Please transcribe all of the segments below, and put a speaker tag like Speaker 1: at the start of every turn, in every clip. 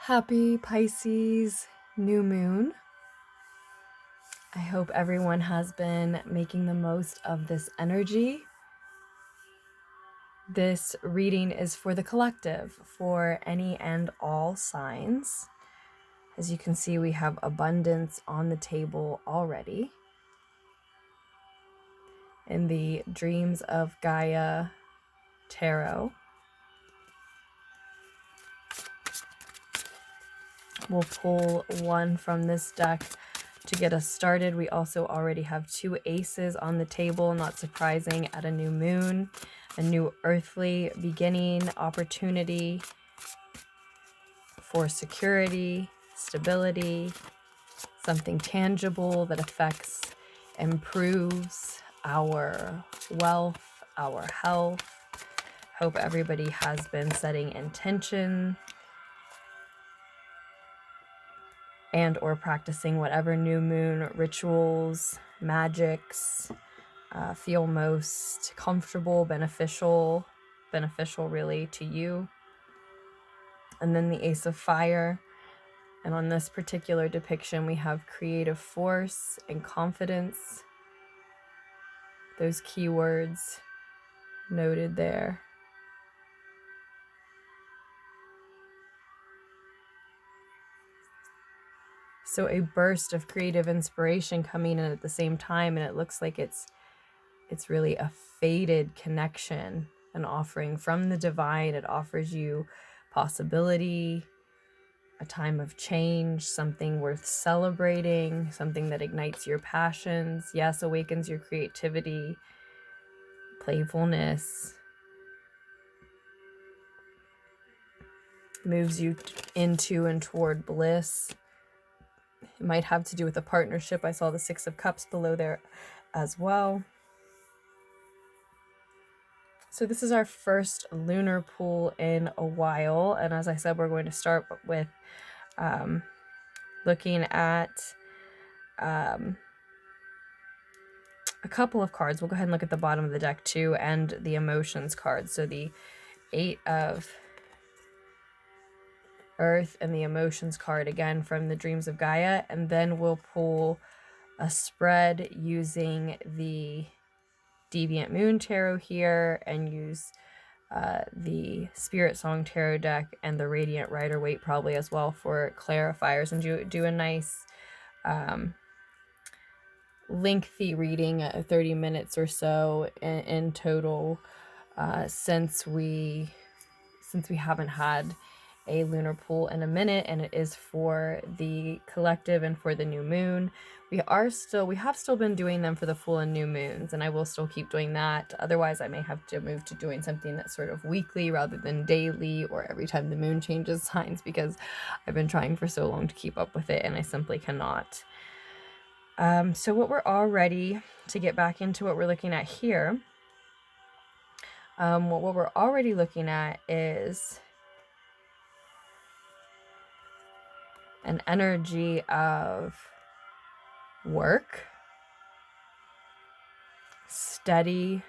Speaker 1: Happy Pisces new moon. I hope everyone has been making the most of this energy. This reading is for the collective, for any and all signs. As you can see, we have abundance on the table already. In the Dreams of Gaia Tarot, we'll pull one from this deck to get us started. We also already have two aces on the table, not surprising at a new moon, a new earthly beginning, opportunity for security, stability, something tangible that affects, improves our wealth, our health. Hope everybody has been setting intention and or practicing whatever new moon rituals, magics feel most comfortable, beneficial really to you. And then the Ace of Fire. And on this particular depiction, we have creative force and confidence. Those keywords noted there. So a burst of creative inspiration coming in at the same time, and it looks like it's really a fated connection, an offering from the divine. It offers you possibility, a time of change, something worth celebrating, something that ignites your passions, yes, awakens your creativity, playfulness, moves you into and toward bliss. It might have to do with a partnership. I saw the Six of Cups below there as well. So this is our first lunar pool in a while. And as I said, we're going to start with looking at a couple of cards. We'll go ahead and look at the bottom of the deck too, and the emotions card. So the Eight of Earth and the emotions card again from the Dreams of Gaia. And then we'll pull a spread using the Deviant Moon Tarot here, and use the Spirit Song Tarot deck and the Radiant Rider-Waite probably as well for clarifiers, and do a nice lengthy reading, 30 minutes or so in total, since we haven't had a lunar pool in a minute, and it is for the collective and for the new moon. We have still been doing them for the full and new moons, and I will still keep doing that. Otherwise, I may have to move to doing something that's sort of weekly rather than daily, or every time the moon changes signs, because I've been trying for so long to keep up with it and I simply cannot. So what we're all ready to get back into what we're looking at here. What we're already looking at is an energy of work, steady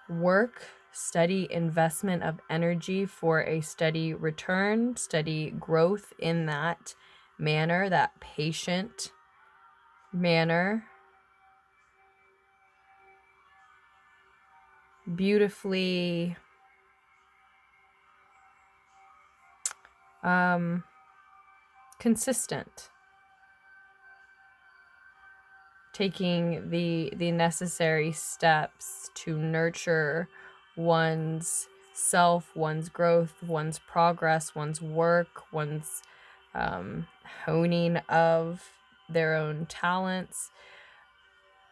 Speaker 1: work, steady investment of energy for a steady return, steady growth in that manner, that patient manner. Beautifully consistent, taking the necessary steps to nurture one's self, one's growth, one's progress, one's work, one's honing of their own talents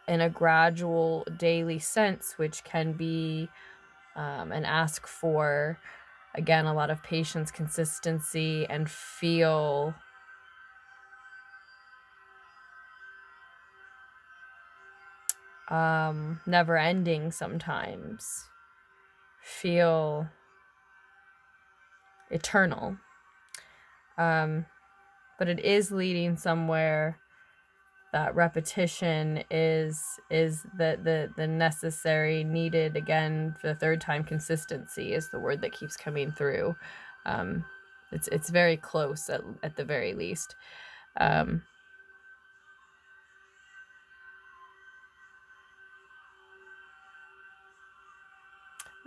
Speaker 1: in a gradual daily sense, which can be an ask for, again, a lot of patience, consistency, and feel never ending sometimes, feel eternal, but it is leading somewhere. That repetition is the necessary, needed, again, for the third time, consistency is the word that keeps coming through. It's very close at the very least.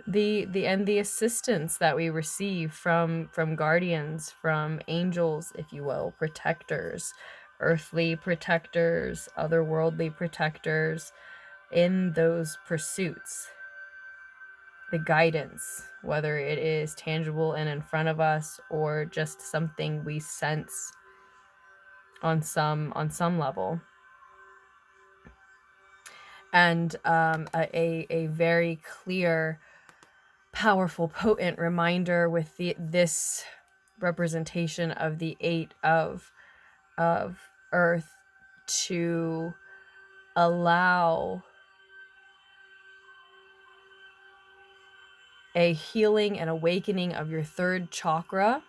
Speaker 1: The assistance that we receive from guardians, from angels, if you will, protectors, earthly protectors, otherworldly protectors, in those pursuits. The guidance, whether it is tangible and in front of us or just something we sense on some level. And a very clear, powerful, potent reminder with this representation of the 8 of earth, to allow a healing and awakening of your 3rd chakra.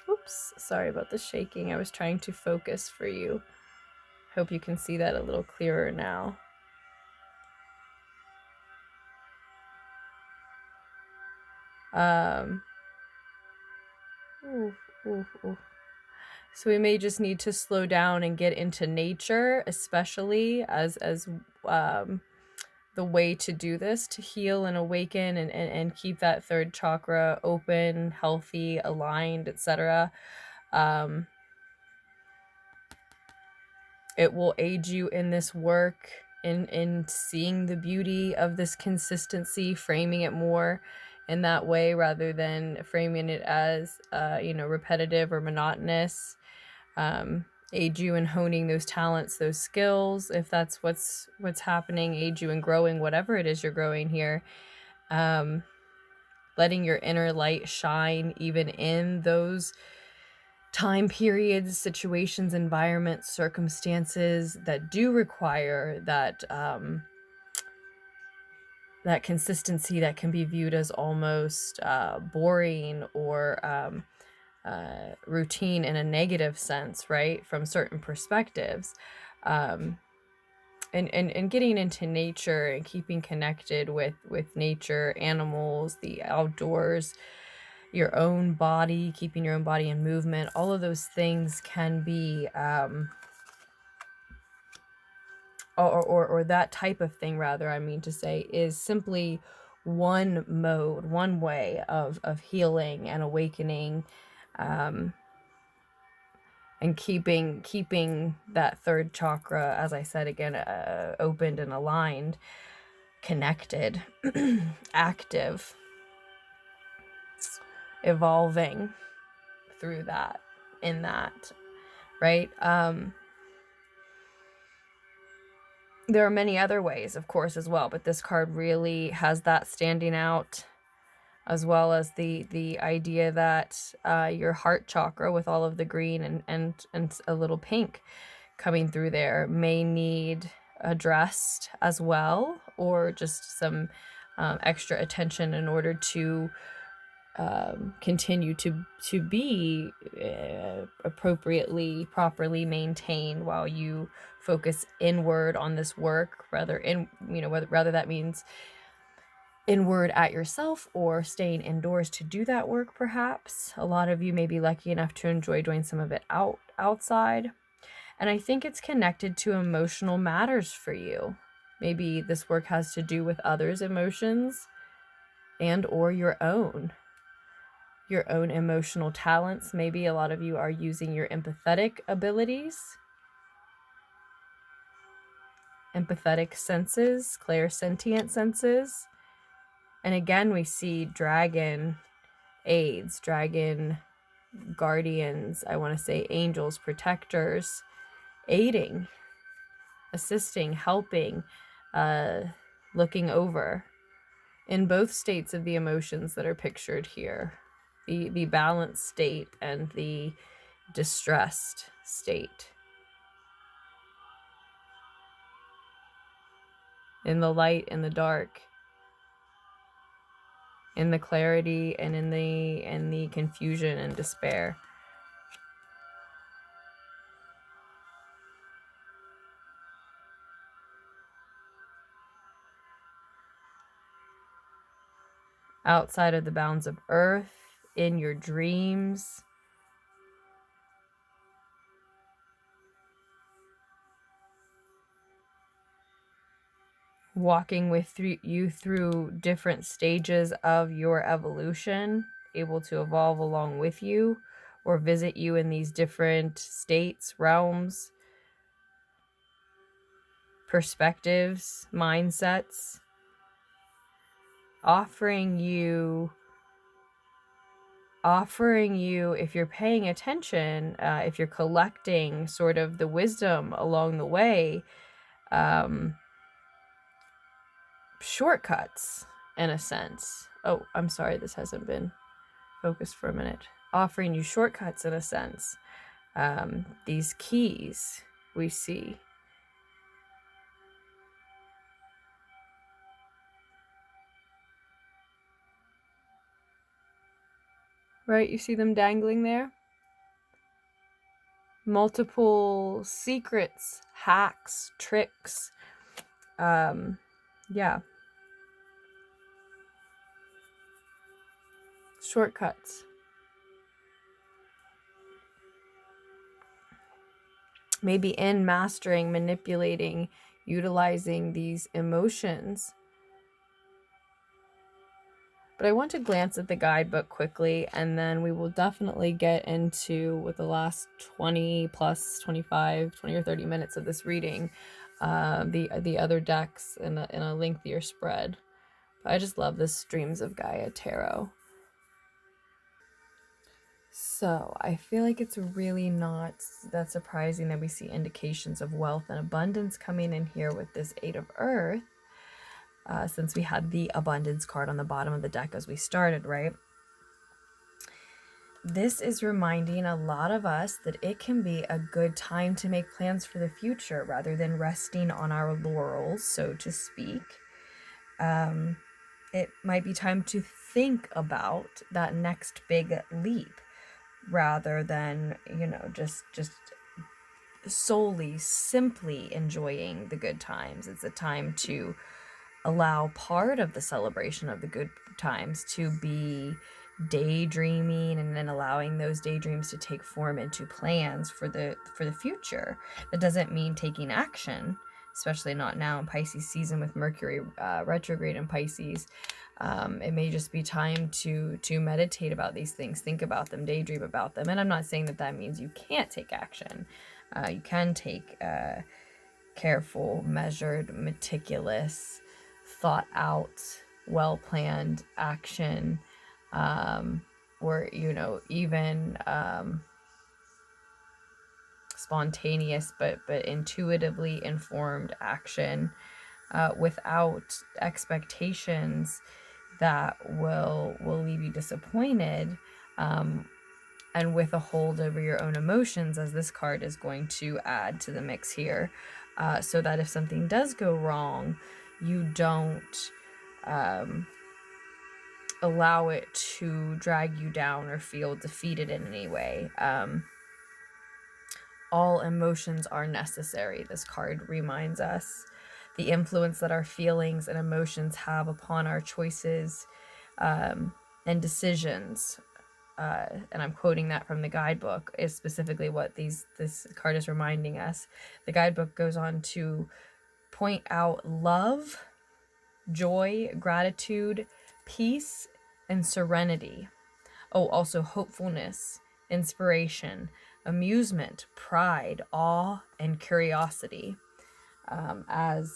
Speaker 1: Oops, sorry about the shaking. I was trying to focus for you. Hope you can see that a little clearer now. So we may just need to slow down and get into nature, especially as the way to do this, to heal and awaken and keep that 3rd chakra open, healthy, aligned, etc. It will aid you in this work, in seeing the beauty of this consistency, framing it more in that way rather than framing it as repetitive or monotonous. Aid you in honing those talents, those skills, if that's what's happening. Aid you in growing whatever it is you're growing here. Letting your inner light shine even in those time periods, situations, environments, circumstances that do require that that consistency that can be viewed as almost boring or routine in a negative sense, right? From certain perspectives. And getting into nature and keeping connected with nature, animals, the outdoors, your own body, keeping your own body in movement, all of those things can be or that type of thing, rather, I mean to say, is simply one mode, one way of healing and awakening, and keeping that 3rd chakra, as I said again, opened and aligned, connected, active, evolving through that, in that, right? There are many other ways, of course, as well, but this card really has that standing out, as well as the idea that your heart chakra, with all of the green and a little pink coming through there, may need addressed as well, or just some extra attention in order to continue to be appropriately, properly maintained while you focus inward on this work, whether that means inward at yourself or staying indoors to do that work. Perhaps a lot of you may be lucky enough to enjoy doing some of it outside, and I think it's connected to emotional matters for you. Maybe this work has to do with others' emotions and or your own emotional talents. Maybe a lot of you are using your empathetic abilities, empathetic senses, clairsentient senses. And again, we see dragon aids, dragon guardians, I want to say angels, protectors, aiding, assisting, helping, looking over, in both states of the emotions that are pictured here. The balanced state and the distressed state. In the light, in the dark, in the clarity, and in the confusion and despair. outside of the bounds of earth, in your dreams. Walking with you through different stages of your evolution, able to evolve along with you or visit you in these different states, realms, perspectives, mindsets, offering you, if you're paying attention, if you're collecting sort of the wisdom along the way, shortcuts in a sense. Oh, I'm sorry, this hasn't been focused for a minute. Offering you shortcuts in a sense. These keys we see. Right, you see them dangling there? Multiple secrets, hacks, tricks. Yeah. Shortcuts. Maybe in mastering, manipulating, utilizing these emotions. But I want to glance at the guidebook quickly, and then we will definitely get into, with the last 20 plus 25, 20 or 30 minutes of this reading, the other decks in a lengthier spread. But I just love this Streams of Gaia Tarot. So I feel like it's really not that surprising that we see indications of wealth and abundance coming in here with this Eight of Earth, since we had the abundance card on the bottom of the deck as we started, right? This is reminding a lot of us that it can be a good time to make plans for the future rather than resting on our laurels, so to speak. It might be time to think about that next big leap rather than, just simply enjoying the good times. It's a time to allow part of the celebration of the good times to be daydreaming, and then allowing those daydreams to take form into plans for the future. That doesn't mean taking action, especially not now in Pisces season with Mercury retrograde in Pisces. It may just be time to meditate about these things, think about them, daydream about them. And I'm not saying that means you can't take action. You can take careful, measured, meticulous, thought out, well-planned action, or even spontaneous but intuitively informed action, without expectations that will leave you disappointed, and with a hold over your own emotions, as this card is going to add to the mix here, so that if something does go wrong, you don't allow it to drag you down or feel defeated in any way. All emotions are necessary, this card reminds us. The influence that our feelings and emotions have upon our choices and decisions, and I'm quoting that from the guidebook, is specifically what this card is reminding us. The guidebook goes on to point out love, joy, gratitude, peace, and serenity. Oh, also hopefulness, inspiration, amusement, pride, awe, and curiosity, as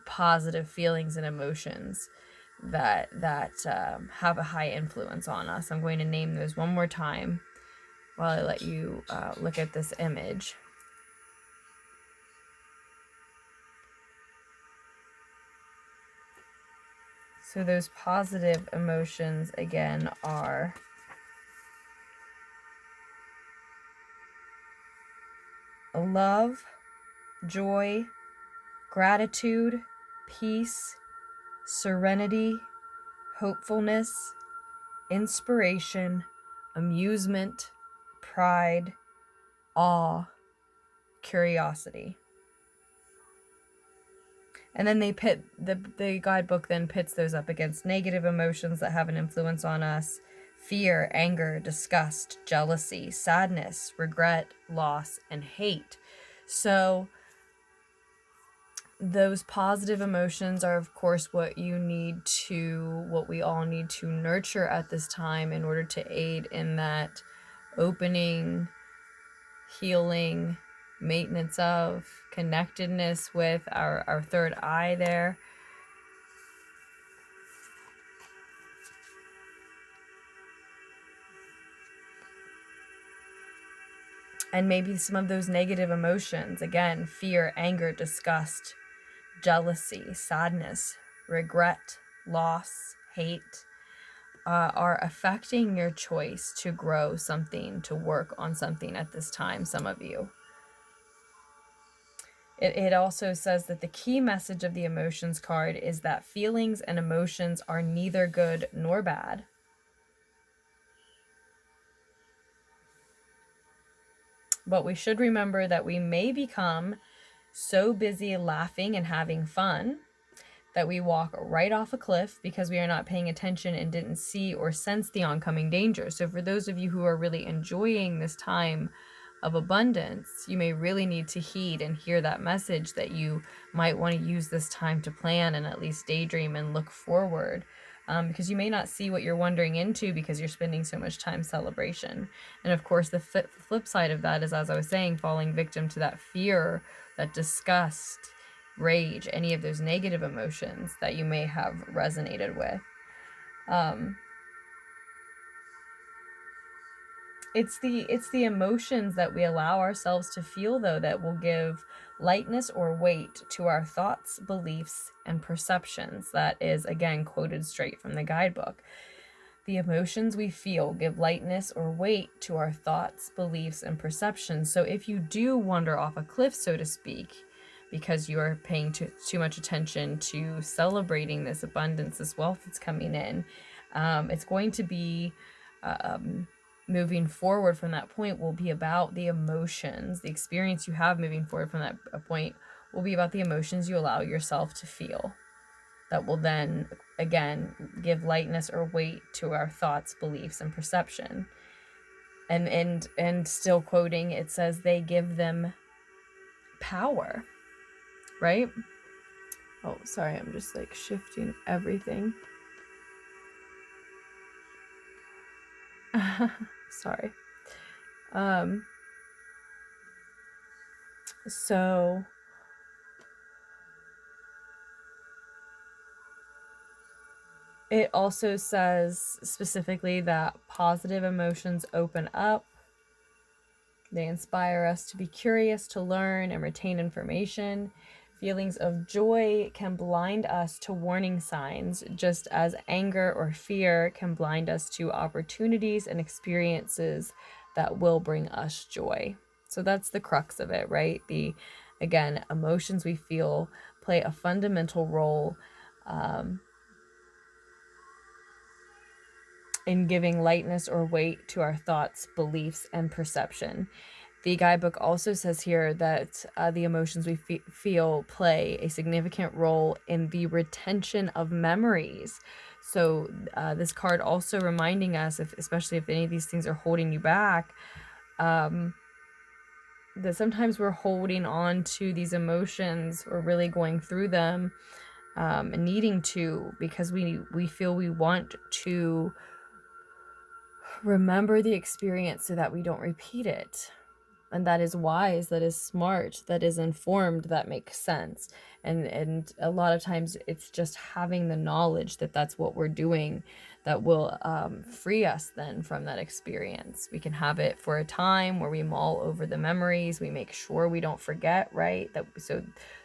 Speaker 1: positive feelings and emotions that have a high influence on us. I'm going to name those one more time while I let you look at this image. So those positive emotions, again, are love, joy, gratitude, peace, serenity, hopefulness, inspiration, amusement, pride, awe, curiosity. And then they pit the guidebook then pits those up against negative emotions that have an influence on us: fear, anger, disgust, jealousy, sadness, regret, loss, and hate. So those positive emotions are, of course, what we all need to nurture at this time in order to aid in that opening, healing, maintenance of, connectedness with our third eye there. And maybe some of those negative emotions, again, fear, anger, disgust, jealousy, sadness, regret, loss, hate, are affecting your choice to grow something, to work on something at this time, some of you. It also says that the key message of the emotions card is that feelings and emotions are neither good nor bad. But we should remember that we may become so busy laughing and having fun that we walk right off a cliff because we are not paying attention and didn't see or sense the oncoming danger. So for those of you who are really enjoying this time of abundance, you may really need to heed and hear that message that you might want to use this time to plan and at least daydream and look forward. Because you may not see what you're wandering into because you're spending so much time celebration. And of course, the flip side of that is, as I was saying, falling victim to that fear, that disgust, rage, any of those negative emotions that you may have resonated with. It's the emotions that we allow ourselves to feel, though, that will give lightness or weight to our thoughts, beliefs, and perceptions. That is, again, quoted straight from the guidebook. The emotions we feel give lightness or weight to our thoughts, beliefs, and perceptions. So if you do wander off a cliff, so to speak, because you are paying too much attention to celebrating this abundance, this wealth that's coming in, it's going to be... moving forward from that point will be about the emotions. The experience you have moving forward from that point will be about the emotions you allow yourself to feel. That will then, again, give lightness or weight to our thoughts, beliefs, and perception. And still quoting, it says they give them power, right? Oh, sorry, I'm just like shifting everything. Sorry. So it also says specifically that positive emotions open up. They inspire us to be curious, to learn, and retain information. Feelings of joy can blind us to warning signs, just as anger or fear can blind us to opportunities and experiences that will bring us joy. So that's the crux of it, right? Again, emotions we feel play a fundamental role in giving lightness or weight to our thoughts, beliefs, and perception. The guidebook also says here that the emotions we feel play a significant role in the retention of memories. So this card also reminding us, especially if any of these things are holding you back, that sometimes we're holding on to these emotions or really going through them and needing to, because we feel we want to remember the experience so that we don't repeat it. And that is wise, that is smart, that is informed, that makes sense. And a lot of times it's just having the knowledge that that's what we're doing that will free us then from that experience. We can have it for a time where we mull over the memories, we make sure we don't forget, right? That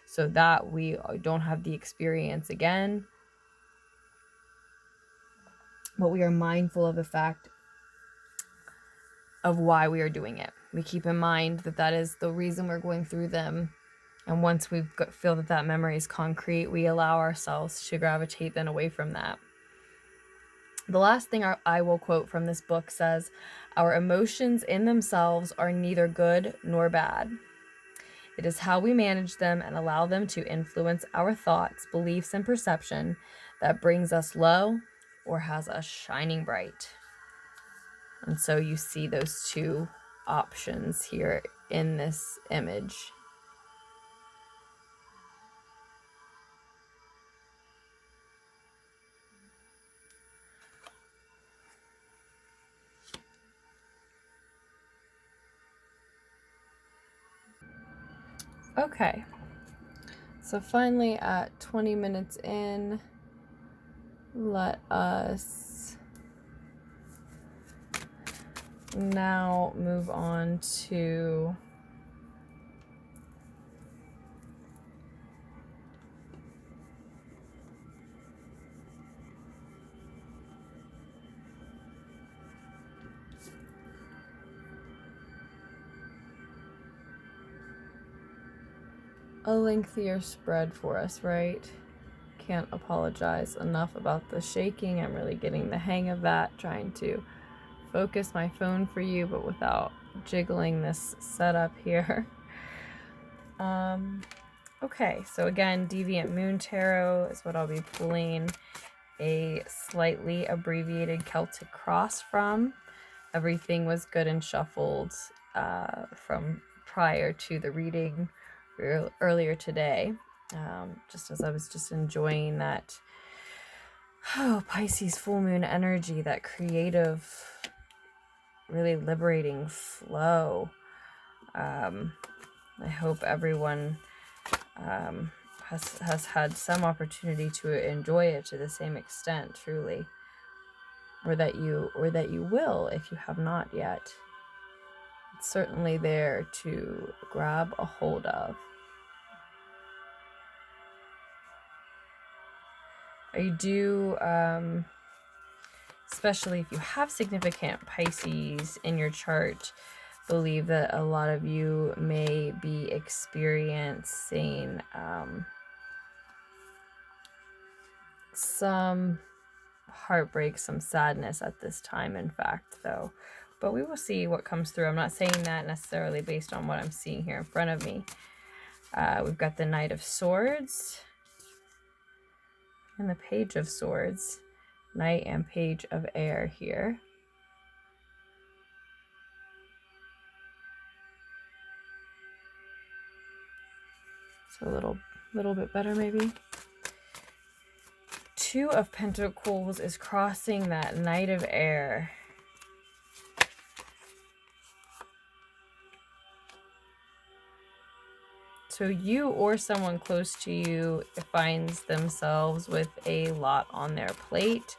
Speaker 1: so that we don't have the experience again. But we are mindful of the fact of why we are doing it. We keep in mind that that is the reason we're going through them. And once we feel that that memory is concrete, we allow ourselves to gravitate then away from that. The last thing I will quote from this book says, "Our emotions in themselves are neither good nor bad. It is how we manage them and allow them to influence our thoughts, beliefs, and perception that brings us low or has us shining bright. And so you see those two options here in this image. Okay, so finally at 20 minutes in, let us now move on to a lengthier spread for us, right? Can't apologize enough about the shaking. I'm really getting the hang of that, trying to focus my phone for you, but without jiggling this setup here. Okay, so again, Deviant Moon Tarot is what I'll be pulling a slightly abbreviated Celtic cross from. Everything was good and shuffled from prior to the reading earlier today, just as I was just enjoying that Pisces full moon energy, that creative, really liberating flow. I hope everyone has had some opportunity to enjoy it to the same extent, truly, or that you will if you have not yet. It's certainly there to grab a hold of. I do, especially if you have significant Pisces in your chart, believe that a lot of you may be experiencing some heartbreak, some sadness at this time, in fact, though. But we will see what comes through. I'm not saying that necessarily based on what I'm seeing here in front of me. We've got the Knight of Swords and the Page of Swords. Knight and Page of Air here. So a little bit better maybe. Two of Pentacles is crossing that Knight of Air. So you or someone close to you finds themselves with a lot on their plate,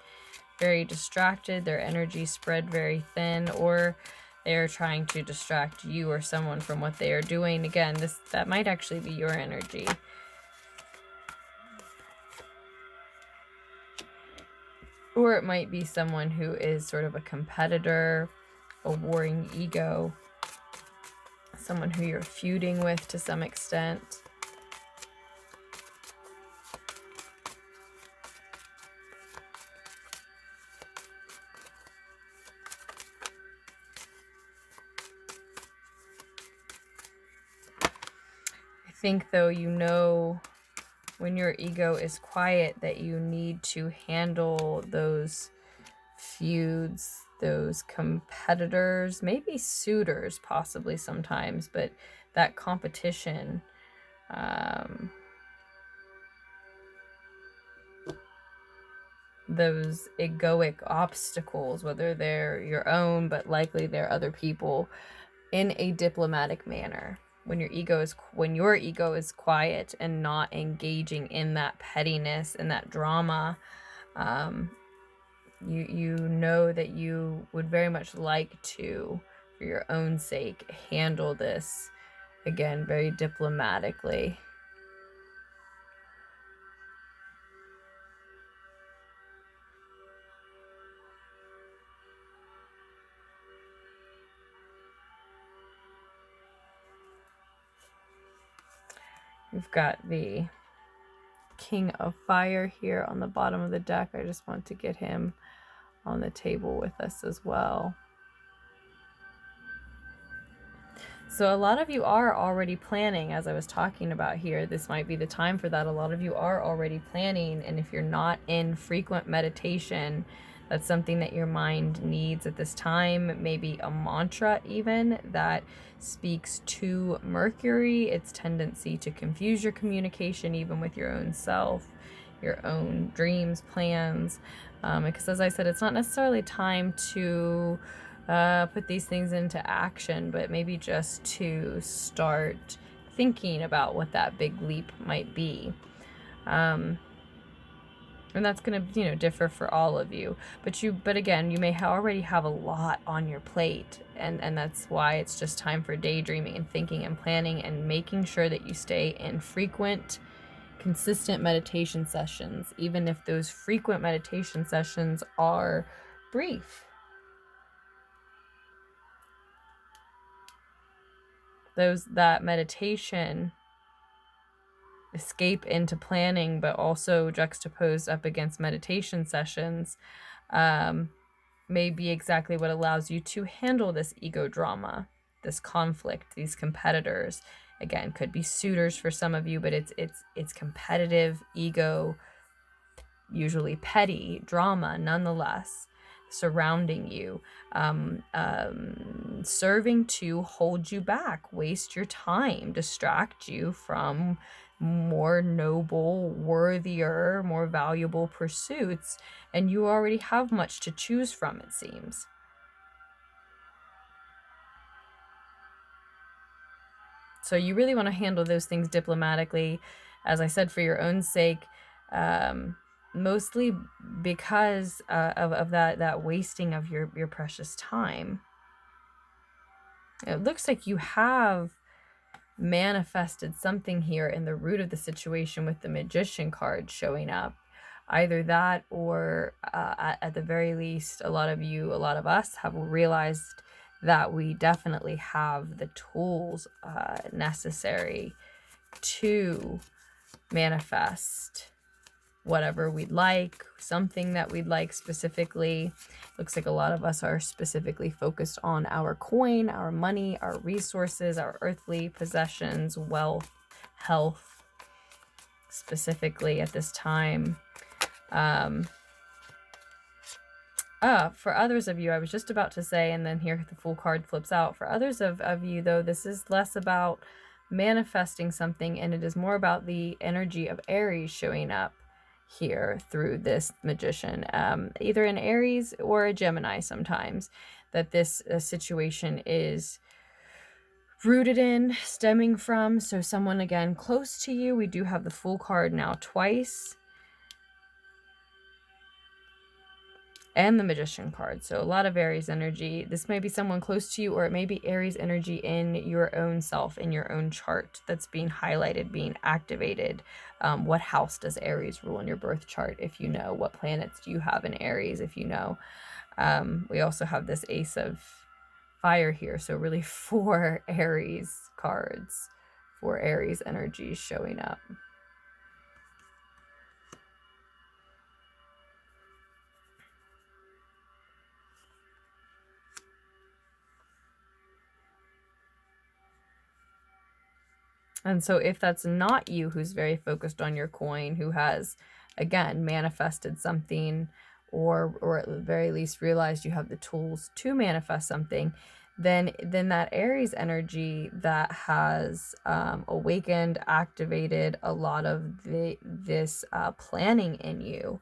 Speaker 1: very distracted, their energy spread very thin, or they're trying to distract you or someone from what they are doing. Again, that might actually be your energy. Or it might be someone who is sort of a competitor, a warring ego, someone who you're feuding with to some extent. I think, though, you know, when your ego is quiet, that you need to handle those feuds, those competitors, maybe suitors possibly sometimes, but that competition, those egoic obstacles, whether they're your own, but likely they're other people, in a diplomatic manner. When your ego is quiet and not engaging in that pettiness and that drama, you know that you would very much like to, for your own sake, handle this, again, very diplomatically. We've got the King of Fire here on the bottom of the deck. I just want to get him on the table with us as well. So a lot of you are already planning, as I was talking about here. This might be the time for that. A lot of you are already planning, and if you're not in frequent meditation, that's something that your mind needs at this time. Maybe a mantra even that speaks to Mercury, its tendency to confuse your communication even with your own self, your own dreams, plans. Because as I said, it's not necessarily time to put these things into action, but maybe just to start thinking about what that big leap might be. And that's going to, differ for all of you. But again, you may already have a lot on your plate, and that's why it's just time for daydreaming and thinking and planning and making sure that you stay in frequent, consistent meditation sessions, even if those frequent meditation sessions are brief. That meditation escape into planning, but also juxtaposed up against meditation sessions, may be exactly what allows you to handle this ego drama, this conflict, these competitors. Again, could be suitors for some of you, but it's competitive ego, usually petty drama nonetheless, surrounding you, serving to hold you back, waste your time, distract you from more noble, worthier, more valuable pursuits, and you already have much to choose from, it seems. So you really want to handle those things diplomatically, as I said, for your own sake, mostly because of that wasting of your precious time. It looks like you have manifested something here in the root of the situation with the Magician card showing up. Either that, or at the very least, a lot of us have realized that we definitely have the tools necessary to manifest whatever we'd like, something that we'd like specifically. Looks like a lot of us are specifically focused on our coin, our money, our resources, our earthly possessions, wealth, health, specifically at this time. For others of you, I was just about to say, and then here the full card flips out. For others of you, though, this is less about manifesting something, and it is more about the energy of Aries showing up here through this Magician, either an Aries or a Gemini sometimes, that this situation is rooted in, stemming from. So someone, again, close to you. We do have the Fool card now twice, and the Magician card. So a lot of Aries energy. This may be someone close to you, or it may be Aries energy in your own self, in your own chart, that's being highlighted, being activated. What house does Aries rule in your birth chart, if you know? What planets do you have in Aries, if you know? We also have this Ace of Fire here, so really 4 Aries cards, 4 Aries energies showing up. And so if that's not you, who's very focused on your coin, who has, again, manifested something, or at the very least realized you have the tools to manifest something, then that Aries energy that has awakened, activated a lot of this planning in you,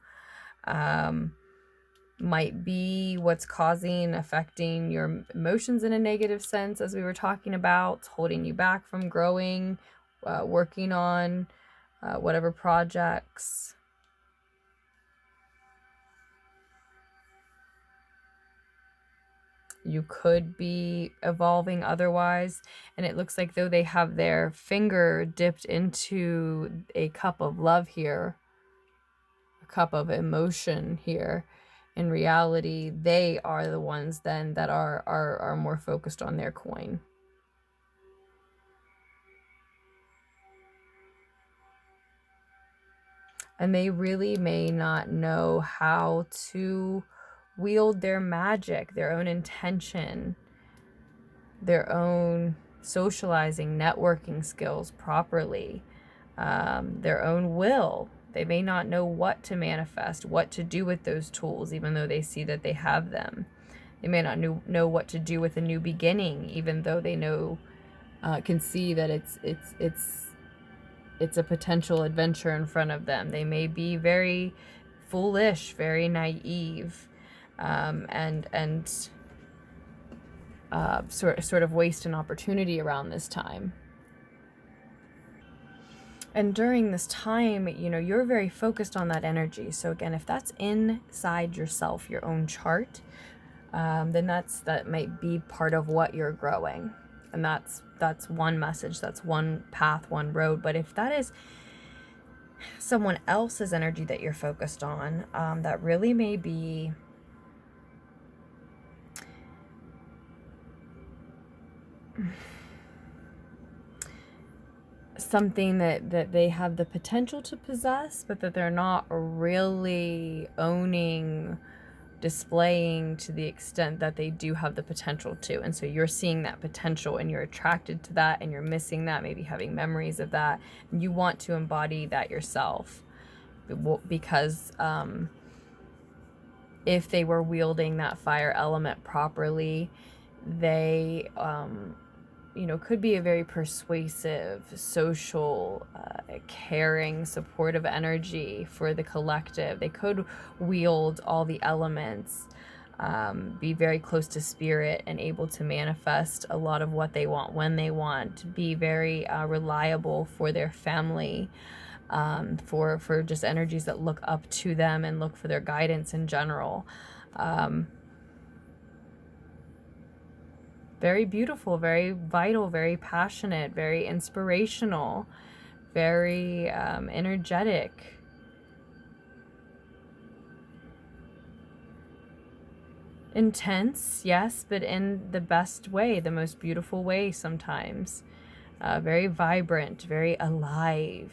Speaker 1: might be what's affecting your emotions in a negative sense, as we were talking about, holding you back from growing, working on whatever projects. You could be evolving otherwise, and it looks like though they have their finger dipped into a cup of love here, a cup of emotion here, in reality, they are the ones then that are more focused on their coin. And they really may not know how to wield their magic, their own intention, their own socializing, networking skills properly, their own will. They may not know what to manifest, what to do with those tools, even though they see that they have them. They may not know what to do with a new beginning, even though they can see that it's a potential adventure in front of them. They may be very foolish, very naive, and sort of waste an opportunity around this time. And during this time, you're very focused on that energy. So again, if that's inside yourself, your own chart, then that might be part of what you're growing. And that's one message, that's one path, one road. But if that is someone else's energy that you're focused on, that really may be something that they have the potential to possess, but that they're not really owning, displaying to the extent that they do have the potential to. And so you're seeing that potential and you're attracted to that, and you're missing that, maybe having memories of that. And you want to embody that yourself, because if they were wielding that fire element properly, they could be a very persuasive, social, caring, supportive energy for the collective. They could wield all the elements, be very close to spirit and able to manifest a lot of what they want when they want, be very reliable for their family, for just energies that look up to them and look for their guidance in general. Very beautiful, very vital, very passionate, very inspirational, very energetic. Intense, yes, but in the best way, the most beautiful way sometimes. Very vibrant, very alive.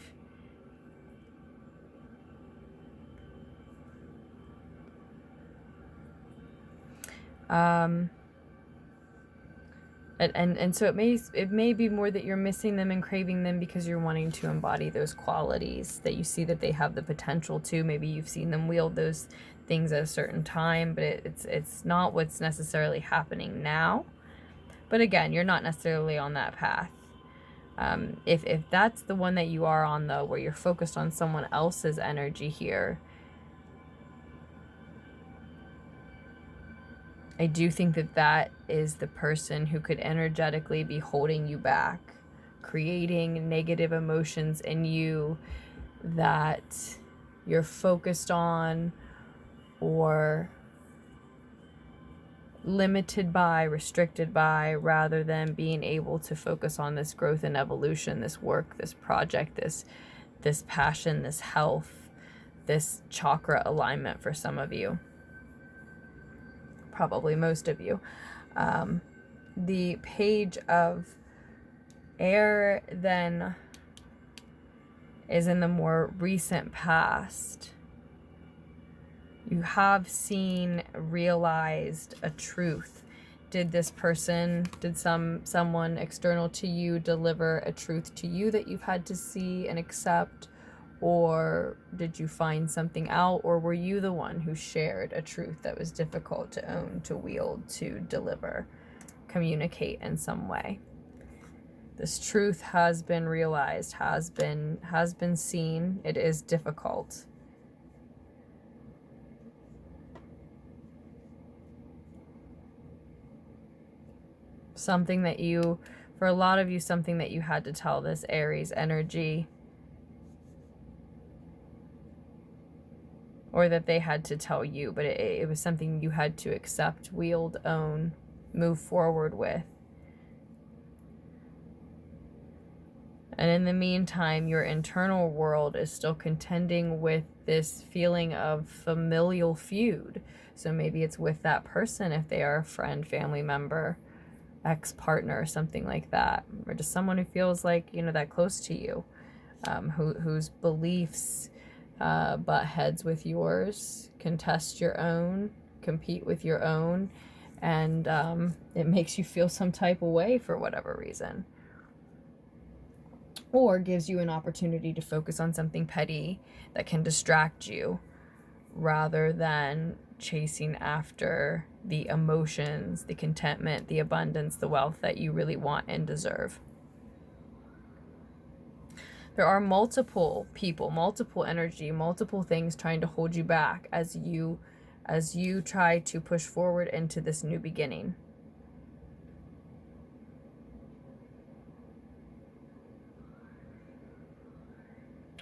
Speaker 1: And so it may be more that you're missing them and craving them because you're wanting to embody those qualities that you see that they have the potential to. Maybe you've seen them wield those things at a certain time, but it's not what's necessarily happening now. But again, you're not necessarily on that path. If that's the one that you are on, though, where you're focused on someone else's energy here, I do think that is the person who could energetically be holding you back, creating negative emotions in you that you're focused on or limited by, restricted by, rather than being able to focus on this growth and evolution, this work, this project, this passion, this health, this chakra alignment for some of you. Probably most of you. The Page of Air then is in the more recent past. You have seen, realized a truth. Did this person, did someone external to you deliver a truth to you that you've had to see and accept? Or did you find something out? Or were you the one who shared a truth that was difficult to own, to wield, to deliver, communicate in some way? This truth has been realized, has been seen. It is difficult. Something that for a lot of you, something that you had to tell this Aries energy, or that they had to tell you, but it was something you had to accept, wield, own, move forward with. And in the meantime, your internal world is still contending with this feeling of familial feud. So maybe it's with that person if they are a friend, family member, ex-partner, something like that, or just someone who feels like, that close to you, whose beliefs butt heads with yours, contest your own, compete with your own, and it makes you feel some type of way for whatever reason. Or gives you an opportunity to focus on something petty that can distract you rather than chasing after the emotions, the contentment, the abundance, the wealth that you really want and deserve. There are multiple people, multiple energy, multiple things trying to hold you back as you try to push forward into this new beginning.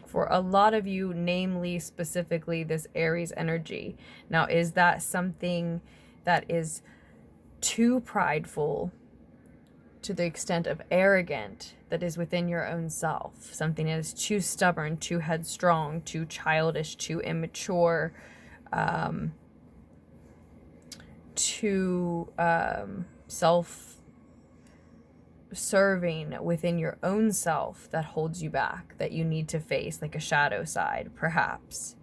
Speaker 1: For a lot of you, namely, specifically this Aries energy. Now, is that something that is too prideful to the extent of arrogant that is within your own self? Something that is too stubborn, too headstrong, too childish, too immature, too self-serving within your own self that holds you back, that you need to face, like a shadow side, perhaps.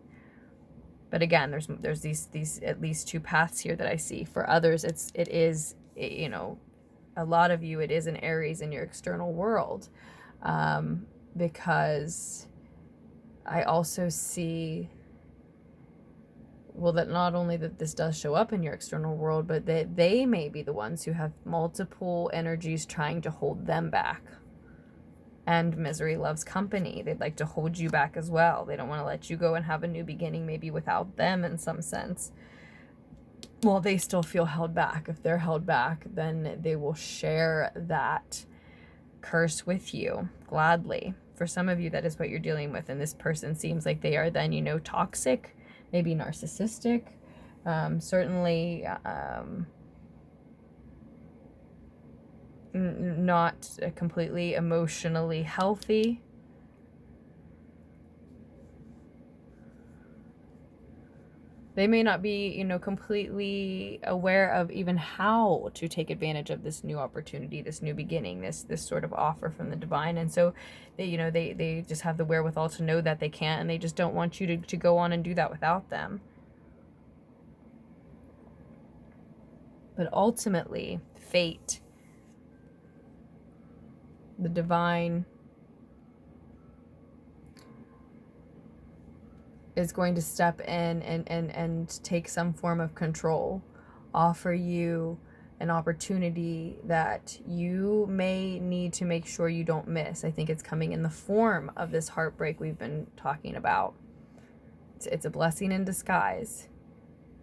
Speaker 1: But again, there's these at least two paths here that I see. For others, it is, you know, a lot of you, it is an Aries in your external world, because I also see, well, that not only that this does show up in your external world, but that they may be the ones who have multiple energies trying to hold them back. And misery loves company. They'd like to hold you back as well. They don't want to let you go and have a new beginning, maybe without them in some sense. Well, they still feel held back. If they're held back, then they will share that curse with you gladly. For some of you, that is what you're dealing with. And this person seems like they are then, you know, toxic, maybe narcissistic, certainly not completely emotionally healthy. They may not be, you know, completely aware of even how to take advantage of this new opportunity, this new beginning, this sort of offer from the divine. And so they, you know, they just have the wherewithal to know that they can't, and they just don't want you to go on and do that without them. But ultimately, fate, the divine, is going to step in and take some form of control, offer you an opportunity that you may need to make sure you don't miss. I think it's coming in the form of this heartbreak we've been talking about. It's a blessing in disguise.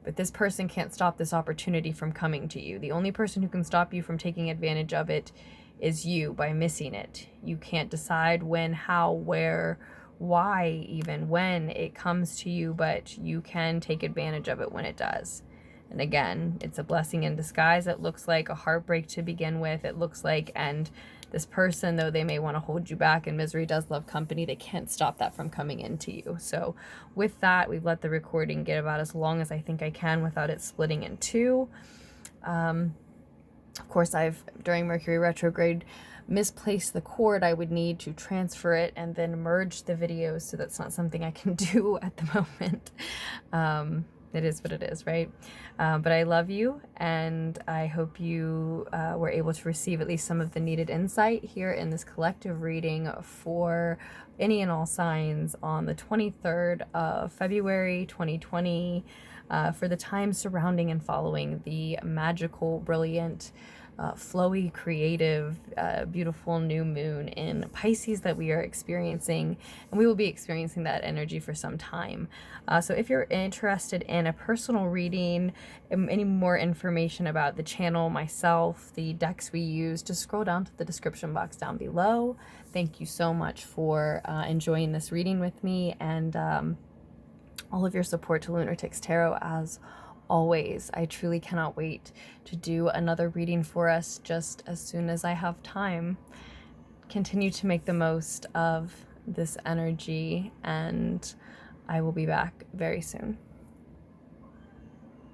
Speaker 1: But this person can't stop this opportunity from coming to you. The only person who can stop you from taking advantage of it is you, by missing it. You can't decide when, how, where, why, even when it comes to you, but you can take advantage of it when it does. And again, it's a blessing in disguise. It looks like a heartbreak to begin with. It looks like, and this person, though they may want to hold you back, and misery does love company, they can't stop that from coming into you. So with that, we've let the recording get about as long as I think I can without it splitting in two. Of course, I've, during Mercury retrograde, misplaced the cord. I would need to transfer it and then merge the videos, so that's not something I can do at the moment. It is what it is, right? But I love you, and I hope you were able to receive at least some of the needed insight here in this collective reading for any and all signs on the 23rd of February 2020, for the time surrounding and following the magical, brilliant, flowy, creative, beautiful new moon in Pisces that we are experiencing, and we will be experiencing that energy for some time. So if you're interested in a personal reading, any more information about the channel, myself, the decks we use, just scroll down to the description box down below. Thank you so much for enjoying this reading with me, and all of your support to Lunartics Tarot as always. I truly cannot wait to do another reading for us just as soon as I have time. Continue to make the most of this energy, and I will be back very soon.